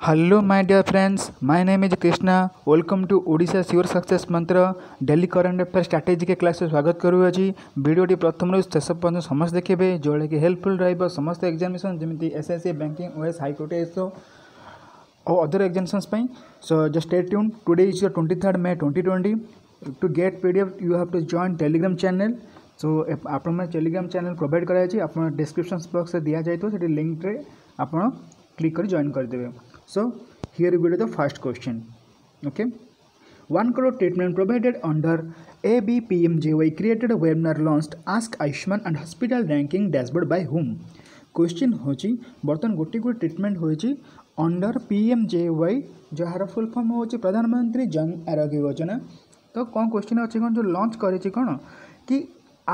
Hello, my dear friends. My name is Krishna. Welcome to Odisha's Your Success Mantra Daily Current Affairs Strategy के class स्वागत करूँगी। वीडियोटी प्रथम शेष पर्यटन समस्त देखिए जोड़ा कि हेल्पफुल रहा समस्त एग्जामिनेशन जमी एसएससी बैंकिंग ओएस हाईकोर्ट एसओ और other examination. So just stay tuned. Today is your 23rd May 2020। To get PDF you have to join Telegram channel. So आपण टेलीग्राम चैनल प्रोवाइड कराई आप डिस्क्रिप्शन बॉक्स में दि जाए से link रे आप क्लिक कर जॉइन करदे। So here we go to the first question. Okay, 1 crore treatment provided under ABPMJY created a webinar launched Ask Ayushman and Hospital Ranking Dashboard by whom? Question होची बर्तन गोटे गोटे ट्रीटमेंट होची under PMJY jar full form होची प्रधानमंत्री जन आरोग्य योजना। तो कौन question अच्छे कौन जो लॉन्च करे कौन कि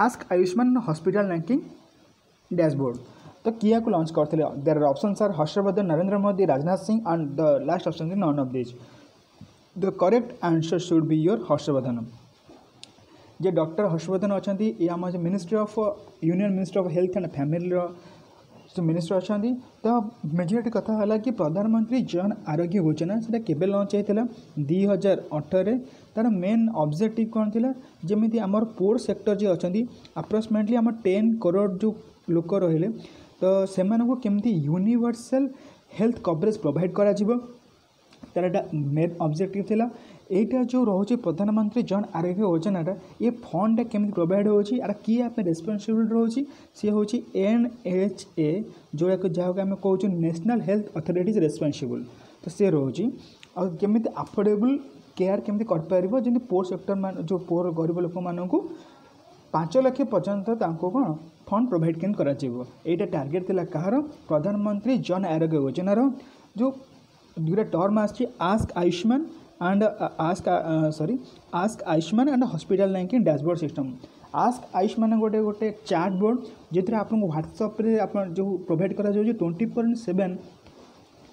ask Ayushman hospital ranking dashboard. तो किया को लॉन्च करते there options are Harshvardhan, Narendra Modi, Rajnath Singh and the last option is none of this. The correct answer should be your Harshvardhan. जे डॉक्टर हर्षवर्धन अच्छा ये आम ministry of union ministry of health and family जो minister अच्छा। तो मेजोरिटी कथा है कि प्रधानमंत्री जन आरोग्य योजना से केबे लॉन्च होता 2018। तार मेन ऑब्जेक्टिव कौन थी जमी आमर पोर सेक्टर जी अच्छा अप्रोक्सीमेटली आम 10 करोड़ जो लोक रहिले तो से केमती यूनिवर्सल हेल्थ कवरेज प्रोवाइड करा तार एटा मेन ऑब्जेक्टिव थिला। एटा जो रोचे प्रधानमंत्री जन आरोग्य योजनाटा ये फंडा केमती प्रोवाइड होची आर किए आप रेस्पॉन्सिबल रोची सी होची NHA जो जहाँ आम कहूँ नेशनल हेल्थ अथॉरिटीज रेस्पॉन्सिबल। तो सी रोची और केमती अफोर्डेबल केयर केमती कर पारिबो जमी पोर सेक्टर मान जो पोर गरीब लोक मानू 5 लाख पर्यंत कौन फंड प्रोवाइड केन करा एटा टार्गेट थिला कहार प्रधानमंत्री जन आरोग्य योजनार जो दुटा term ask Ayushman and ask Ayushman and hospital ranking dashboard system. Ask Ayushman गोटे गोटे चैट बोर्ड जो आपको व्हाट्सएप रे आप जो प्रोवाइड करा 24/7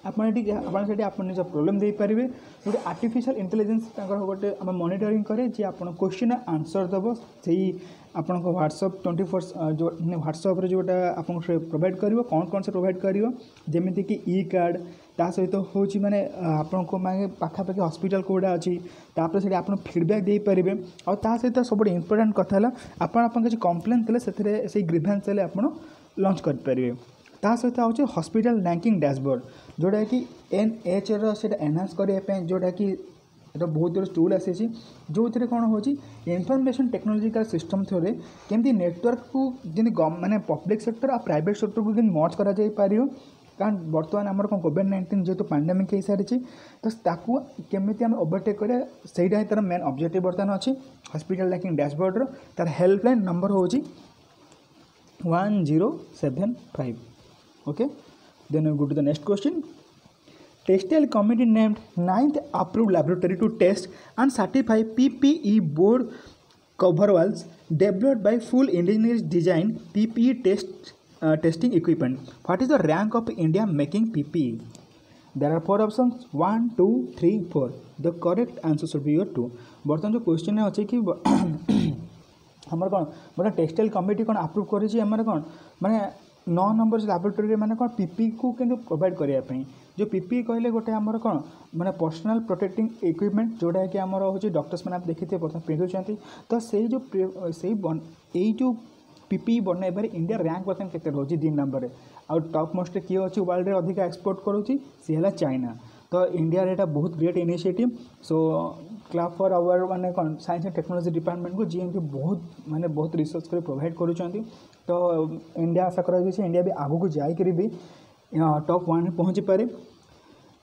आप निज प्रोब्लेम दे पारे। गोटे आर्टिफिशियल इंटेलिजेंस गोटे मॉनिटरिंग करे जे आप क्वेश्चन आंसर दब से आपण व्हाट्सएप 24 जो व्हाट्सएप रे जोटा आपको प्रोवाइड करिवो कौन कौन से प्रोवाइड करिवो जेमिति कि ई कार्ड ता सहित होची माने आपन को माने पाखापाखि हॉस्पिटल कोडा अछि तापर से आपन फीडबैक दे पारिबे और ता सहित सब इंपोर्टेंट कथा हला आपन किसी कंप्लेन तले सेथरे से ग्रीवेंस तले आपन लॉन्च कर पारिबे। ता सहित होची हॉस्पिटल रैंकिंग डैशबोर्ड जोटा कि NH रो से एनहांस करे पे जोटा कि एटा बहुत बड़ा टूल आसी जो थे कौन हो इनफॉरमेशन टेक्नोलॉजिकल सिस्टम थ्रू केमती नेटवर्क को जमी माने पब्लिक सेक्टर और प्राइवेट सेक्टर को मर्ज करा जाई पारियो। कारण बर्तमान आमर कौन कोविड-19 जेहेतु पैंडेमिक हो सारी तो ताकू केमी आम ओवरटेक करें सहीटा ही तार मेन ऑब्जेक्टिव बर्तमान अच्छी हॉस्पिटल रैंकिंग डैशबोर्ड तार हेल्पलाइन नंबर हो 1075। Okay, then we go to the next question. Textile committee named 9th approved laboratory to test and certify PPE board coveralls developed by full indigenous design PPE testing equipment. What is the rank of India making PPE? There are 4 options 1, 2, 3, 4. The correct answer should be your 2. बर्तमान जो question है अच्छे कि हमारे कौन बोला textile committee कौन approve कर कौन माने 9 नंबर लैबोरेटरी माने कौन पीपी को केंद्र प्रोवाइड करने जो पीपी कहले गोटे आमर कौन माने पर्सनल प्रोटेक्टिंग इक्विपमेंट जोटा कि आमर हो डॉक्टर्स मैंने आप देखिए बर्तमान पिंधुंट तो से जो पीपी बनवाई इंडिया रैंक बर्तमान केते रोची 3 नंबर आउ टॉप मोस्ट किए अच्छी वर्ल्ड रे अधिक एक्सपोर्ट करुँची सी है चाइना। तो इंडिया एटा बहुत ग्रेट इनिशिएटिव। सो क्लाब फॉर आवर माने कौन साइंस एंड टेक्नोलॉजी डिपार्टमेंट को जी बहुत माने बहुत रिसर्च कर प्रोवाइड करुँच। तो इंडिया आशा करा इंडिया भी आगू को जाकर भी टॉप 1 में पहुँची पारे।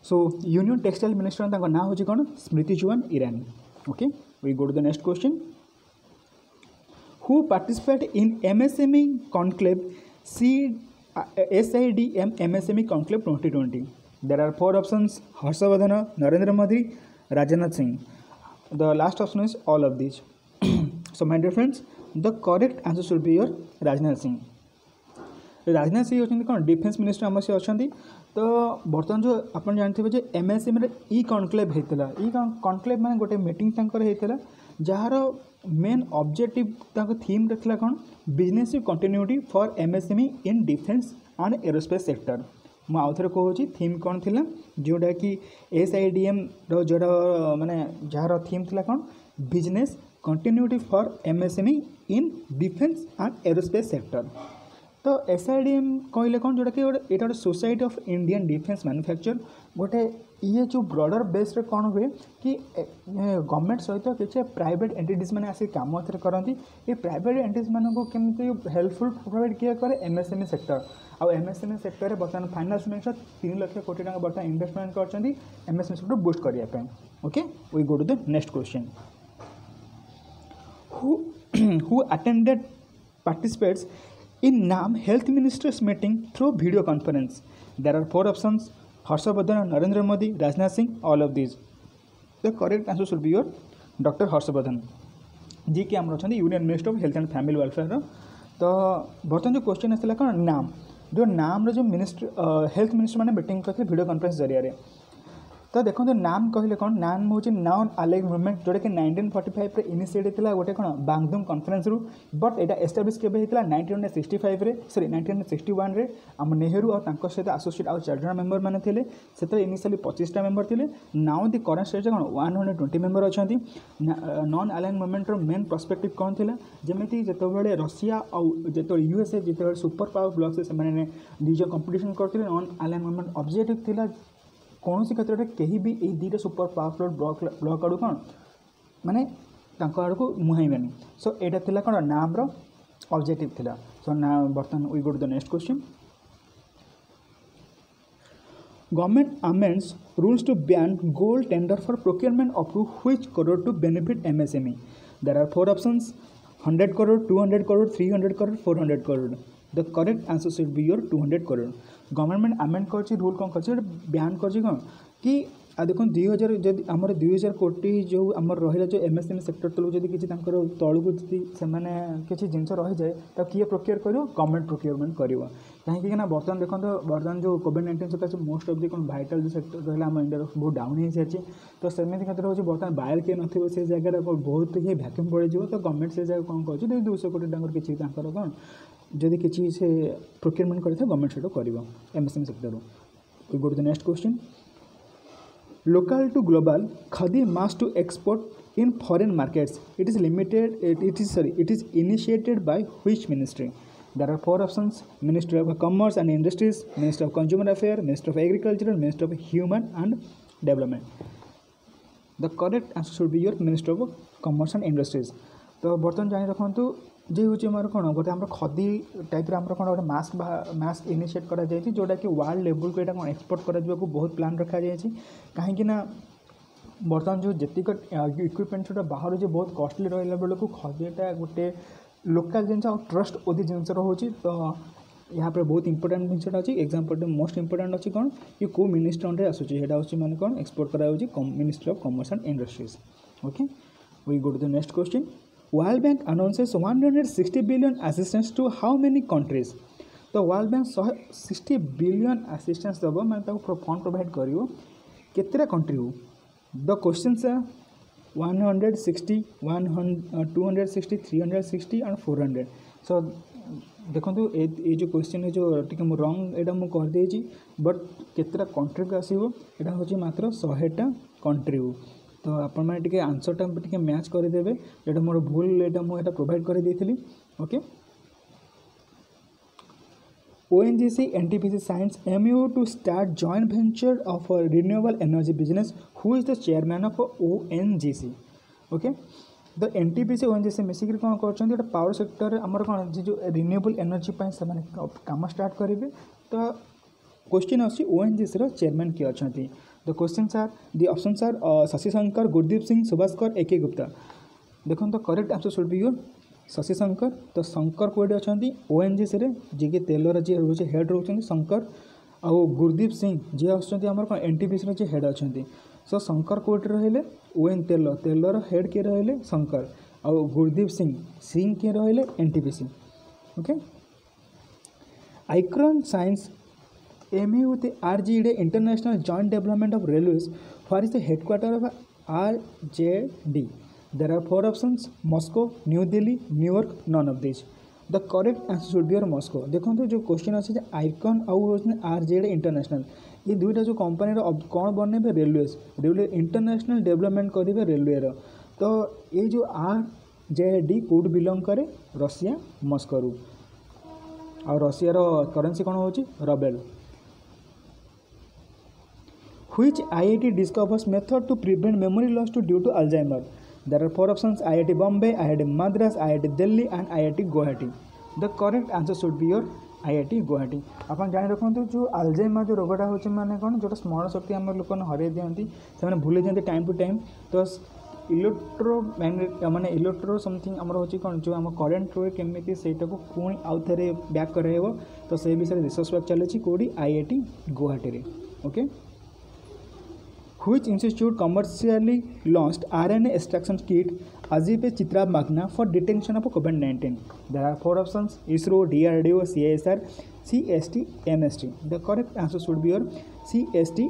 सो यूनियन टेक्सटाइल मिनिस्टर ना हो कौन Smriti Zubin Irani. Okay, we go to the next question. Who participate in MSME conclave SIDM MSME conclave 2020? There are 4 options Harshvardhan, Narendra Modi, Rajnath Singh. The last option is all of this. So my dear friends, the correct answer should be your Rajnath Singh. Rajnath Singh होती कौन defence minister आम से अच्छा। तो बर्तमान जो आप जानते जो MSME ई कॉन्क्लेव होता ई कॉन्क्लेव माने गोटे मीटिंग होता जार मेन ऑब्जेक्टिव थीम रखला कौन business continuity for MSME in defence and aerospace sector. मु आउ थे कहूँ थीम कौन थिला जोटा कि SIDM जोड़ा माने जार थीम थिला कौन business continuity for MSME in defence and aerospace sector. तो SIDM कहले कौन जोटा कि ये गोटे society of Indian defence manufacture गोटे ये जो ब्रॉडर बेस रे कौन हुए कि गवर्नमेंट सहित किसी प्राइवेट एंटिटीज मैंने आसिक काम करती ये प्राइवेट एंटिटीज मानक केमती हेल्पफुल प्रोवाइड किए करे MSME सेक्टर आउ MSME सेक्टर बर्तमान फाइनान्स मिनिस्टर 3 लाख कोटी टका बर्तमान इन्वेस्टमेंट कर MSME सेक्टर बूस्ट करने। Okay we go to the next question who attended participates in NAM Health Ministers meeting through video conference? There are 4 options: Harshavardhan, Narendra Modi, Rajnath Singh, all of these. The correct answer should be your Dr. Harshavardhan जी कि आम अच्छा union minister of health and family welfare. तो बर्तमान जो question आसाला कौन नाम जो नाम जो मिनिस्टर हेल्थ मिनिस्टर मैंने मीटिंग करते वीडियो कॉन्फ्रेंस जरिए। तो देखो नाम कहले कौन नाम हूँ नॉन अलाइड मूवमेंट जोटा कि 1945 रे इनिशिएट होता गोटे कौन बांगदुम कॉन्फ्रेंस रु बट एटा एस्टाब्लिश केबे होता 1965 रे सॉरी 1961 रे आम नेहरू और तांको सहित एसोसिएट आउ 4 जन मेंबर माने थिले सेते इनिशियली 25टा मेंबर थिले नाउ द करंट स्टेज कौन 120 मेंबर अछंती। नॉन अलाइड मूवमेंट रो मेन पर्सपेक्टिव कौन थिला जेमेति जेतबेले रशिया और जेतबेले USA जेतबेले सुपर पावर ब्लॉक से माने निज कंपटीशन करथिले नॉन अलाइड मूवमेंट ऑब्जेक्टिव थिला कौन सी क्षेत्र में कहीं भी ये 2टा सुपर पावरफुल ब्लॉक आड़ कौन माने आड़ को मुहाइबानी। सो यहाँ थिला कौन नाम रो ऑब्जेक्टिव थिला। सो ना बर्तमान we go to the next question government amends rules to ban gold tender for procurement up to which crore to benefit MSME? There are 4 options 100 crore 200 crore 300 crore 400 crore. The correct answer should be your 200 crore. Government amend कर rule कौन कर ban कर कौन कि देखो 2000 जब आम 2000 कोटी जो आम रहा जो MSME सेक्टर तलू जब किसी तलू से किसी जिनस रही जाए तो किए प्रोक्योर कर गवर्नमेंट प्रोक्योरमेंट कर कहीं बर्तमान देखो बर्तमान जो कोविड-19 सकाशे मोस्ट ऑफ दी कौन भाइटाल जो सेक्टर रहा आम इंडिया बहुत डाउन हो सारी तो सेमती क्षेत्र हो बर्तमान बायल किए नथिबो से जगह बहुत ही भैक्यूम पड़ तो गवर्नमेंट से जगह कौन कर 200 कोटी टकर किसी कौन जदि किसी से प्रोक्योरमेंट करता गवर्नमेंट से कर MSME sector. We go to the next question local to global khadi must to export in foreign markets it is initiated by which ministry? There are 4 options: Ministry of Commerce and Industries, Ministry of Consumer Affairs, Ministry of Agriculture, Ministry of Human and Development. The correct answer should be your Ministry of Commerce and Industries. तो बर्तमान जानी रखु जे हूँ आम कौन गोटे आम खदी type आम कौन गोटे मास्क इनिशिएट करा जोटा कि वर्ल्ड लेवल को यहाँ कौन एक्सपोर्ट करा बहुत प्लान रखा जाए कहीं बर्तमान जो जीक इक्विपमेंट जो बाहर जो बहुत कॉस्टली रहा बेलू खदीटा गोटे लोकल जिन ट्रस्ट ओदी जिन रोचे तो यहाँ पर बहुत इंपोर्टेंट जिनसा अच्छी एग्जाम्पल मोस्ट इंपोर्टेंट अच्छी कौन कि कौ मिनिस्ट्री अंडर आसूँ हूँ मैंने कौन एक्सपोर्ट करा ministry of commerce and industries. Okay we go to the next question World Bank announces 160 billion assistance to how many countries? तो World Bank 160 billion assistance दब मैंने फंड प्रोवाइड करियो केतरा कंट्री हो। The questions are 160 260 360 and 400। So देखो ये जो question है जो टी मु रंग एटा मु कर देछि बट केतरा कंट्री को आसीबो एटा होछि मात्र 100टा कंट्री हो। तो आपण मैंने टी आंसरटा टी मैच करदेवे जो मोर भूल एटा मुझे प्रोवाइड कर देती। Okay ONGC NTPC signs MOU to start joint venture of a renewable energy business. Who is the chairman of ONGC? Okay the NTPC ONGC मिसिक कौन कर पावर सेक्टर आमर कौन जो रिन्यूएबल एनर्जी से काम स्टार्ट करेंगे। तो क्वेश्चन अच्छी ONGC रो चेयरमैन किए अच्छा। The questions are the options are Shashi Shankar Gurdeep Singh Subhaskar AK Gupta. देखो तो correct answer should be your Shashi Shankar. तो शंकर कोडी अच्छा ONGC रे जी तेलर जी रोचे हेड रोचे शंकर आउ गुरदीप सिंह जी आसुँच आम कौन NTPC जी हेड अच्छा। सो शंकर कोडी रहिले ON तेलर हेड किए रहिले शंकर आउ गुरदीप सिंह किए रहिले NTPC। ओके आइक्रन science MOU with RJD International Joint Development of Railways. Where is the headquarter of RJD? There are 4 options: Moscow, New Delhi, New York, none of these. The correct answer should be your Moscow. देखो जो question अच्छे icon आउ RZ international ये दुईटा जो company कौन बने railway international development करेंगे रेलवे तो ये जो RZ कोड बिलोंग करे रशिया मस्को रु और रशिया करेन्सी कौन हो rebel. Which IIT discovers method to prevent memory loss due to Alzheimer? There are 4 options: IIT Bombay, IIT Madras, IIT Delhi and IIT Guwahati. The correct answer should be your IIT Guwahati। अपन जान रखु जो Alzheimer जो रोगटा होचे माने कौन जो स्मरण शक्ति आम लोक हर दिखाती से भूली जाती टाइम टू टाइम तो इलेक्ट्रो माने इलेक्ट्रो समथिंग आमर होची कौन जो आम करेन्ट रो केमी से पुणी आउ थे बैक कराइब तो से विषय रिसर्च वर्क चली कौटी IIT Guwahati. Okay Which institute commercially launched RNA extraction kit Azipe Chitra Magna for detection of COVID-19? There are 4 options: ISRO, DRDO, CSR, CST, MST. The correct answer should be your CST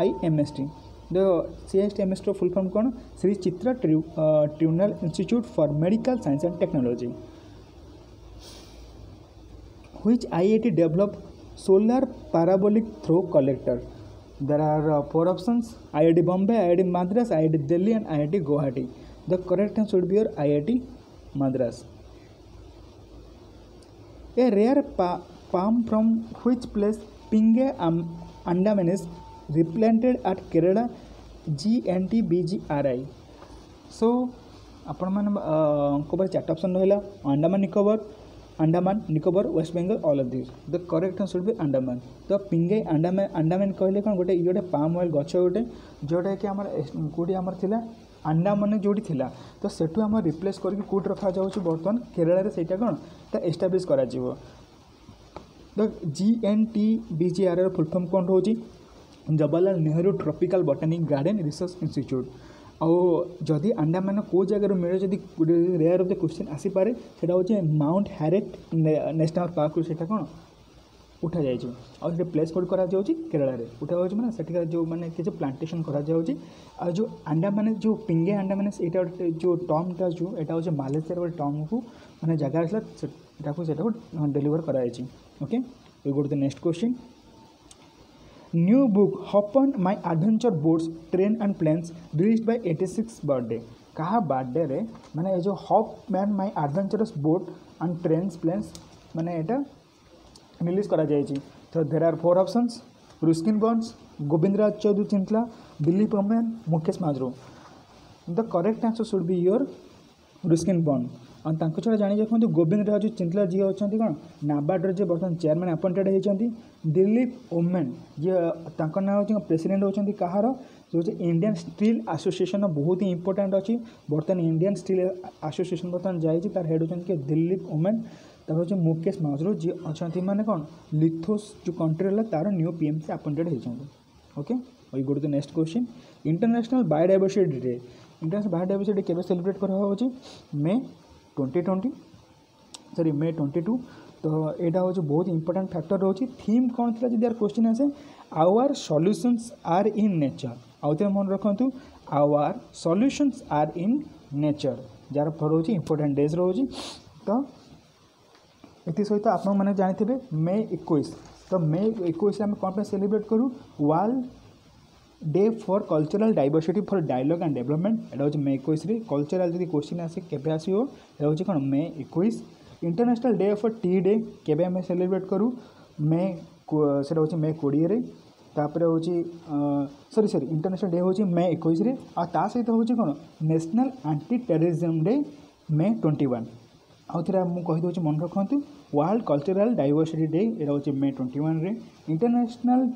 IMST. The CST MST full form कौन Shri Chitra tribunal institute for medical science and technology. Which IIT developed solar parabolic throw collector? There are 4 options: IIT Bombay, IIT Madras, IIT Delhi and IIT Guwahati. The correct answer should be your IIT Madras. A rare palm from which place Pinge Andaman is replanted at Kerala GNTBGRI? So अपन मान को 4 option रहा Andaman Nicobar west Bengal all of this. The correct answer should be Andaman. तो पिंगे अंडमान कहले कौन गोटे ये पाम ऑयल गछ गोटे जोटा कि आम कौटी आमर थिला अंडमान जोटी थिला तो सेठू आम रिप्लेस करके कौट रखा जाउछि बर्तमान केरला से कौन ता एस्टाब्लिश करा जिवो। द GNTBGR फुल फॉर्म कौन हो Jawaharlal Nehru tropical botanic garden research institute. आउ जदि अंडमान को जगह मिले जदि रेयर ऑफ द क्वेश्चन आसीपे से माउंट हैरेट नेशनल पार्क से कौन उठा जाए प्लेस कोड करा केरला रे उठा जाऊँ मैंने से जो मैंने किसी प्लांटेशन करा जो अंडमान जो पिंगे अंडमान यहाँ जो टर्मटा जो यहाँ हूँ मालेशिया गोटे टर्म को मैंने जगह आसा डेलीवर कराई। Okay we go to the next question. New book Hop on My Adventure Boats Train and Planes released by 86 birthday। कहा बर्थडे रे माने ये जो hop man my adventurous boat and trains planes माने एटा रिलीज करा जायछि। तो there are 4 options: Ruskin Bonds, Govindraj Chaudhary Chintala, Dilip Oommen, Mukesh Majro. The correct answer should be your Ruskin Bond. और तांको छड़ा जानी रखते गोविंदराज चिंतला जी अच्छा कौन नाबार्ड जे बर्तमान चेयरमैन अपॉइंटेड होती। दिलीप ओमेन जी ना हूँ प्रेसिडेंट होती कहार जो इंडियन स्टील एसोसिएशन बहुत ही इंपोर्टेंट अच्छी बर्तमान इंडियन स्टील एसोसिएशन बर्तमान जाइए तार हेड होती कि दिलीप ओमेन। हूँ मुकेश माजरो जी अच्छा माने कौन लिथोस जो कंट्री रहा तार न्यू PMC अपॉइंटेड होती। Okay we go to the next question. International biodiversity day international biodiversity केवे सेलिब्रेट करा मे 2020 सॉरी मे 22। तो यहाँ हूँ बहुत इंपोर्टेंट फैक्टर रोचे थीम कौन थी जब क्वेश्चन आसे our solutions are in nature. आउ थे मन रखु our solutions are in nature जार फल हूँ इंपोर्टेंट डेज रोचे। तो ये सहित आप मैंने जानी मे 21 तो मे 21 आम कौन सेलिब्रेट करूँ world day for cultural diversity for dialogue and development. यहाँ हूँ मे 21 कल्चरल जब क्वेश्चन आसे केवे आसो हूँ कौन मे 21। International day for T day केवे आम सेलिब्रेट करूँ मे से हूँ मे 20 तापर हूँ सॉरी इंटरनेशनल डे हूँ मे 21 आ सहित हूँ कौन नेशनल एंटी टेररिज्म डे मे 21। आउ थे मुझे कहीदे मन रखु वर्ल्ड कल्चरल डाइवर्सिटी डे यहाँ हूँ मे 21 इंटरनेशनल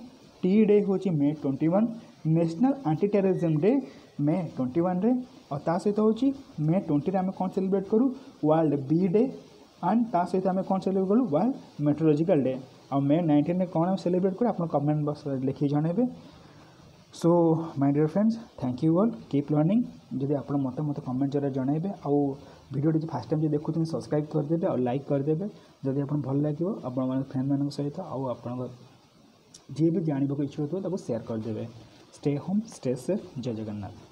टी डे हूँ मे 21 नेशनल एंटी टेररिज्म डे मे 21 और ता सहित हूँ मे 20 आम कौन सेलिब्रेट करूँ वर्ल्ड बी डे एंड ता सहित आम कौन सेलिब्रेट करूँ वर्ल्ड मेट्रोलॉजिकल डे। और मे 19 में कौन सेलिब्रेट करूँ आप कमेंट बॉक्स लिखिए जनइबे। So my dear friends thank you all keep learning. जदि आप मत कमेंट जरा जनइबे आउ वीडियो फास्ट टाइम जो देखुं सब्सक्राइब करदे और लाइक करदे जदि आप भल लगे आप फ्रेंड मान सहित आउ जी भी जानवा इच्छुक हो शेयर करदे। Stay home stay safe. जय जगन्नाथ।